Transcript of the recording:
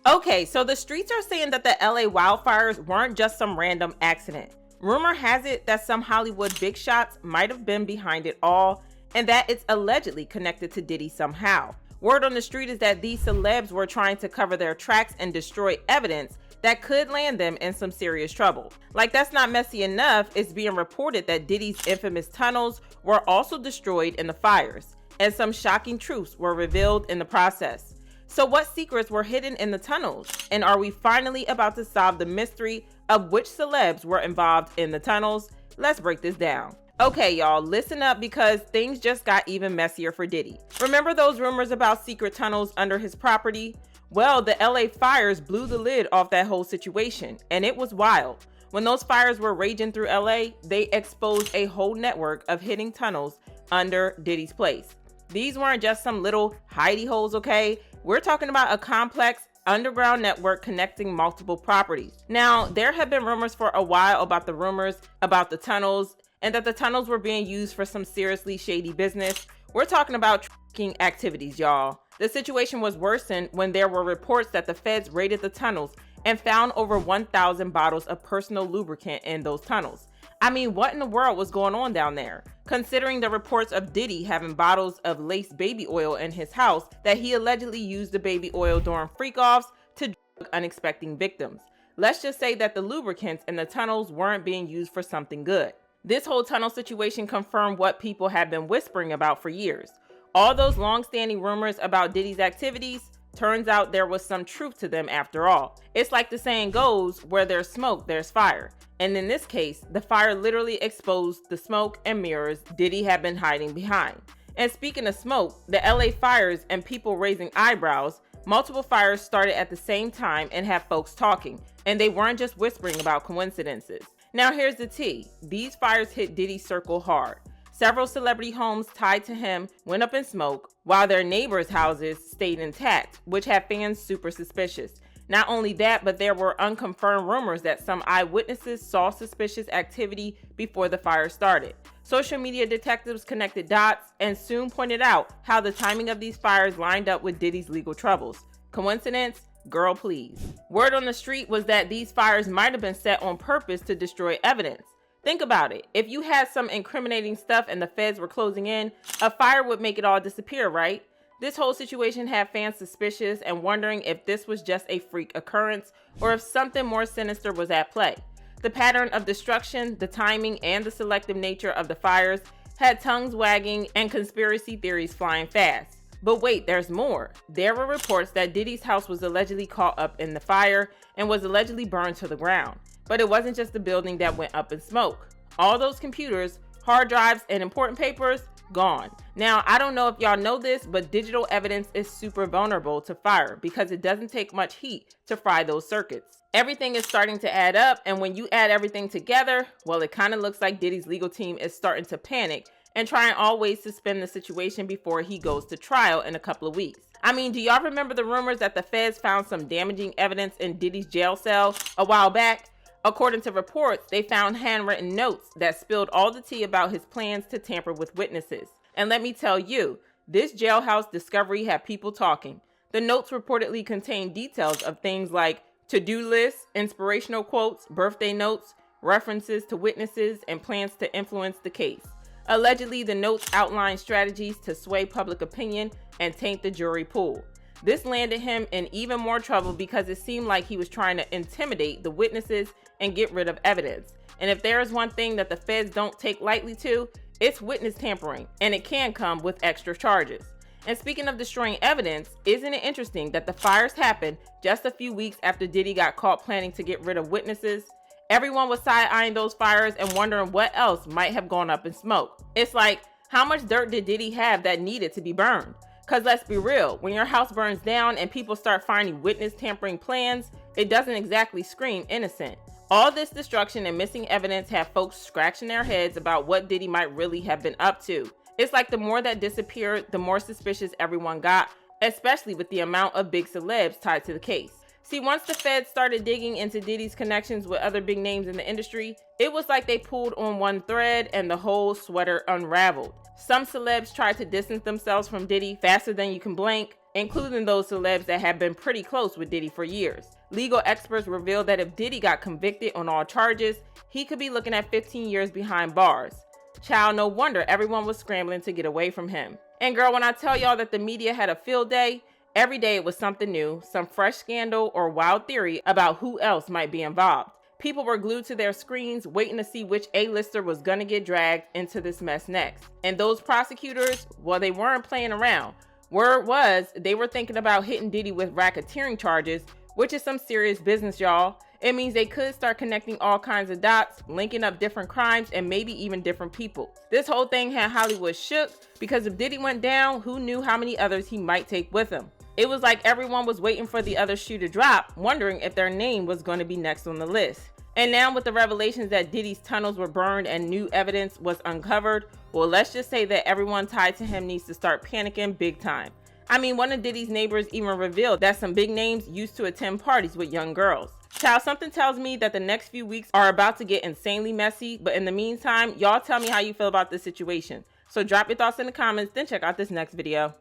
Okay, so the streets are saying that the LA wildfires weren't just some random accident. Rumor has it that some Hollywood big shots might have been behind it all, and that it's allegedly connected to Diddy somehow. Word on the street is that these celebs were trying to cover their tracks and destroy evidence that could land them in some serious trouble. Like that's not messy enough, it's being reported that Diddy's infamous tunnels were also destroyed in the fires, and some shocking truths were revealed in the process. So what secrets were hidden in the tunnels? And are we finally about to solve the mystery of which celebs were involved in the tunnels? Let's break this down. Okay, y'all, listen up because things just got even messier for Diddy. Remember those rumors about secret tunnels under his property? Well, the LA fires blew the lid off that whole situation, and it was wild. When those fires were raging through LA, they exposed a whole network of hidden tunnels under Diddy's place. These weren't just some little hidey holes, okay? We're talking about a complex underground network connecting multiple properties. Now, there have been rumors for a while about the tunnels, and that the tunnels were being used for some seriously shady business. We're talking about trafficking activities, y'all. The situation was worsened when there were reports that the feds raided the tunnels and found over 1,000 bottles of personal lubricant in those tunnels. I mean, what in the world was going on down there? Considering the reports of Diddy having bottles of laced baby oil in his house that he allegedly used the baby oil during freak-offs to drug unexpected victims. Let's just say that the lubricants in the tunnels weren't being used for something good. This whole tunnel situation confirmed what people had been whispering about for years. All those long-standing rumors about Diddy's activities, turns out there was some truth to them after all. It's like the saying goes, where there's smoke, there's fire. And in this case, the fire literally exposed the smoke and mirrors Diddy had been hiding behind. And speaking of smoke, the LA fires and people raising eyebrows, multiple fires started at the same time and had folks talking. And they weren't just whispering about coincidences. Now here's the tea. These fires hit Diddy's circle hard. Several celebrity homes tied to him went up in smoke, while their neighbors' houses stayed intact, which had fans super suspicious. Not only that, but there were unconfirmed rumors that some eyewitnesses saw suspicious activity before the fire started. Social media detectives connected dots and soon pointed out how the timing of these fires lined up with Diddy's legal troubles. Coincidence? Girl, please. Word on the street was that these fires might have been set on purpose to destroy evidence. Think about it. If you had some incriminating stuff and the feds were closing in, a fire would make it all disappear, right? This whole situation had fans suspicious and wondering if this was just a freak occurrence or if something more sinister was at play. The pattern of destruction, the timing, and the selective nature of the fires had tongues wagging and conspiracy theories flying fast. But wait, there's more. There were reports that Diddy's house was allegedly caught up in the fire and was allegedly burned to the ground. But it wasn't just the building that went up in smoke. All those computers, hard drives, and important papers, gone. Now, I don't know if y'all know this, but digital evidence is super vulnerable to fire because it doesn't take much heat to fry those circuits. Everything is starting to add up, and when you add everything together, well, it kind of looks like Diddy's legal team is starting to panic and trying always to spin the situation before he goes to trial in a couple of weeks. I mean, do y'all remember the rumors that the feds found some damaging evidence in Diddy's jail cell a while back? According to reports, they found handwritten notes that spilled all the tea about his plans to tamper with witnesses. And let me tell you, this jailhouse discovery had people talking. The notes reportedly contained details of things like to-do lists, inspirational quotes, birthday notes, references to witnesses, and plans to influence the case. Allegedly, the notes outlined strategies to sway public opinion and taint the jury pool. This landed him in even more trouble because it seemed like he was trying to intimidate the witnesses and get rid of evidence. And if there is one thing that the feds don't take lightly to, it's witness tampering, and it can come with extra charges. And speaking of destroying evidence, isn't it interesting that the fires happened just a few weeks after Diddy got caught planning to get rid of witnesses? Everyone was side-eyeing those fires and wondering what else might have gone up in smoke. It's like, how much dirt did Diddy have that needed to be burned? Because let's be real, when your house burns down and people start finding witness tampering plans, it doesn't exactly scream innocent. All this destruction and missing evidence have folks scratching their heads about what Diddy might really have been up to. It's like the more that disappeared, the more suspicious everyone got, especially with the amount of big celebs tied to the case. See, once the feds started digging into Diddy's connections with other big names in the industry, it was like they pulled on one thread and the whole sweater unraveled. Some celebs tried to distance themselves from Diddy faster than you can blink, including those celebs that have been pretty close with Diddy for years. Legal experts revealed that if Diddy got convicted on all charges, he could be looking at 15 years behind bars. Child, no wonder everyone was scrambling to get away from him. And girl, when I tell y'all that the media had a field day, every day it was something new, some fresh scandal or wild theory about who else might be involved. People were glued to their screens waiting to see which A-lister was gonna get dragged into this mess next. And those prosecutors, well, they weren't playing around. Word was, they were thinking about hitting Diddy with racketeering charges, which is some serious business, y'all. It means they could start connecting all kinds of dots, linking up different crimes, and maybe even different people. This whole thing had Hollywood shook, because if Diddy went down, who knew how many others he might take with him? It was like everyone was waiting for the other shoe to drop, wondering if their name was going to be next on the list. And now with the revelations that Diddy's tunnels were burned and new evidence was uncovered, well, let's just say that everyone tied to him needs to start panicking big time. I mean, one of Diddy's neighbors even revealed that some big names used to attend parties with young girls. Child, something tells me that the next few weeks are about to get insanely messy, but in the meantime, y'all tell me how you feel about this situation. So drop your thoughts in the comments, then check out this next video.